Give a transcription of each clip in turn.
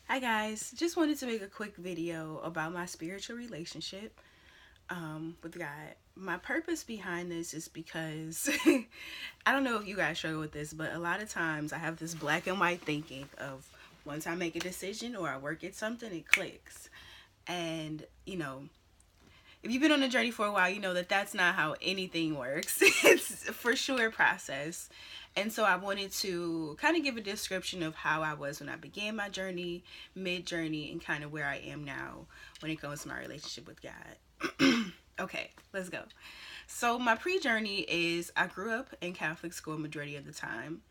Hi guys, just wanted to make a quick video about my spiritual relationship with God. My purpose behind this is because I don't know if you guys struggle with this, but a lot of times I have this black and white thinking of once I make a decision or I work at something, it clicks. And, if you've been on a journey for a while, you know that that's not how anything works. It's for sure a process. And so I wanted to kind of give a description of how I was when I began my journey, mid journey, and kind of where I am now when it comes to my relationship with God. Okay, let's go. So my pre-journey is I grew up in Catholic school majority of the time.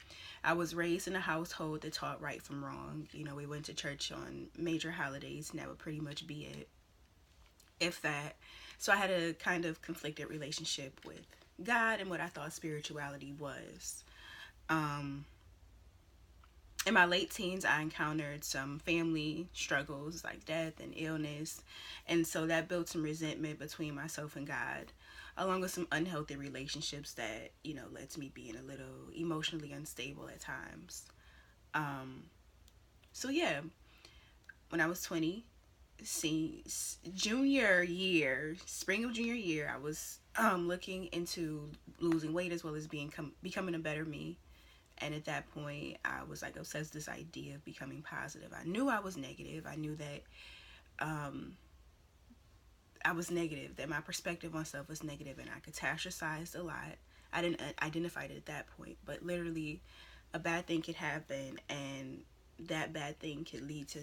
I was raised in a household that taught right from wrong. We went to church on major holidays, and that would pretty much be it, if that. So I had a kind of conflicted relationship with God and what I thought spirituality was. Um, in my late teens, I encountered some family struggles like death and illness. And so that built some resentment between myself and God, along with some unhealthy relationships that, led to me being a little emotionally unstable at times. Um, so, yeah, when I was 20, see junior year, spring of junior year, I was looking into losing weight as well as becoming a better me. And at that point, I was like obsessed with this idea of becoming positive. I knew I was negative. I knew that um, I was negative, that my perspective on stuff was negative, and I catastrophized a lot. I didn't identify it at that point, but literally, a bad thing could happen, and that bad thing could lead to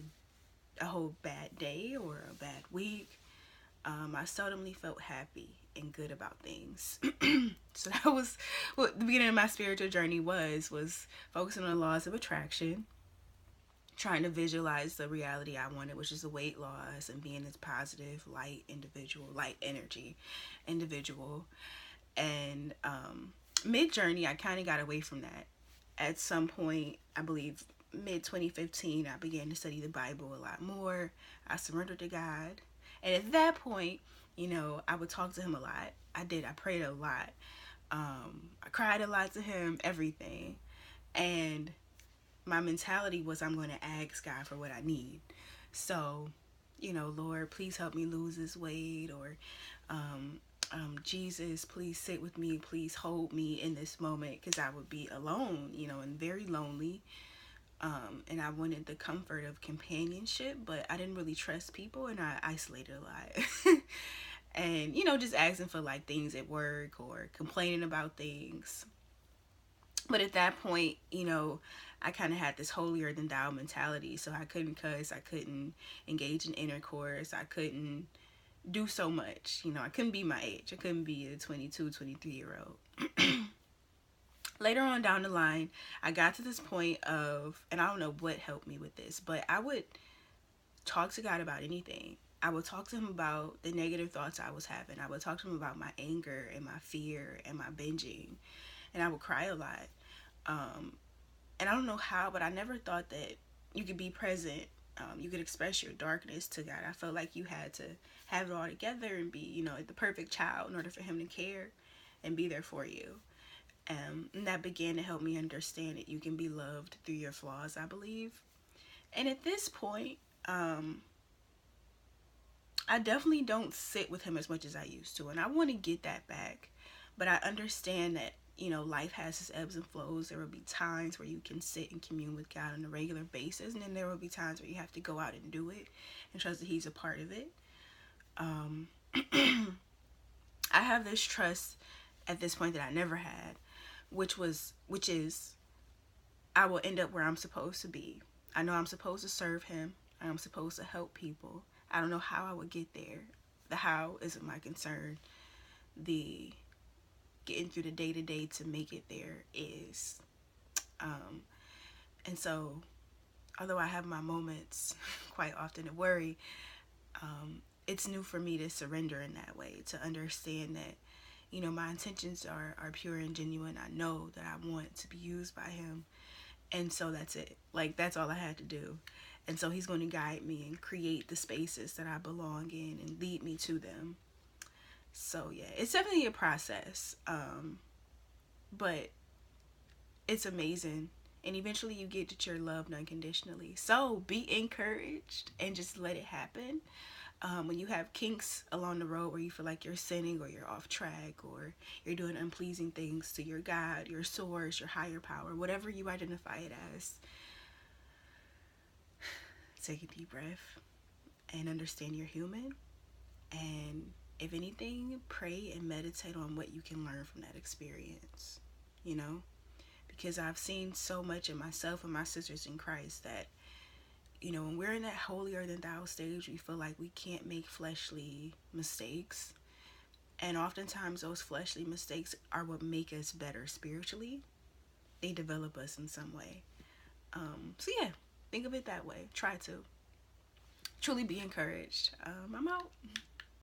a whole bad day or a bad week. I seldomly felt happy and good about things. So that was what the beginning of my spiritual journey was focusing on the laws of attraction, trying to visualize the reality I wanted, which is the weight loss and being this positive, light individual, light energy individual. And mid journey, I kind of got away from that. At some point, I believe mid 2015, I began to study the Bible a lot more. I surrendered to God. And at that point, I would talk to him a lot. I did. I prayed a lot. I cried a lot to him, everything. And my mentality was I'm going to ask God for what I need. So, Lord, please help me lose this weight, or Jesus, please sit with me, please hold me in this moment, because I would be alone, and very lonely. And I wanted the comfort of companionship, but I didn't really trust people, and I isolated a lot. And, just asking for like things at work or complaining about things. But at that point, I kind of had this holier than thou mentality. So I couldn't cuss, I couldn't engage in intercourse, I couldn't do so much. I couldn't be my age. I couldn't be a 22, 23-year old. Later on down the line, I got to this point of, and I don't know what helped me with this, but I would talk to God about anything. I would talk to him about the negative thoughts I was having. I would talk to him about my anger and my fear and my binging. And I would cry a lot. Um, and I don't know how, but I never thought that you could be present. You could express your darkness to God. I felt like you had to have it all together and be, the perfect child in order for him to care and be there for you. And that began to help me understand that you can be loved through your flaws, I believe. And at this point, I definitely don't sit with him as much as I used to. And I want to get that back. But I understand that, life has its ebbs and flows. There will be times where you can sit and commune with God on a regular basis. And then there will be times where you have to go out and do it and trust that he's a part of it. Um, I have this trust at this point that I never had, which is I will end up where I'm supposed to be. I know I'm supposed to serve him. I'm supposed to help people. I don't know how I would get there. The how isn't my concern. The getting through the day to day to make it there is. Um, and so, although I have my moments quite often to worry, it's new for me to surrender in that way, to understand that, my intentions are pure and genuine. I know that I want to be used by him. And so that's it. Like, that's all I had to do. And so he's going to guide me and create the spaces that I belong in and lead me to them. So yeah, it's definitely a process. But it's amazing. And eventually you get that you're loved unconditionally. So be encouraged and just let it happen. When you have kinks along the road where you feel like you're sinning or you're off track or you're doing unpleasing things to your God, your source, your higher power, whatever you identify it as, take a deep breath and understand you're human. And if anything, pray and meditate on what you can learn from that experience, you know? Because I've seen so much in myself and my sisters in Christ that, you know, when we're in that holier than thou stage, we feel like we can't make fleshly mistakes. And oftentimes those fleshly mistakes are what make us better spiritually. They develop us in some way. So yeah, think of it that way. Try to. Truly be encouraged. I'm out.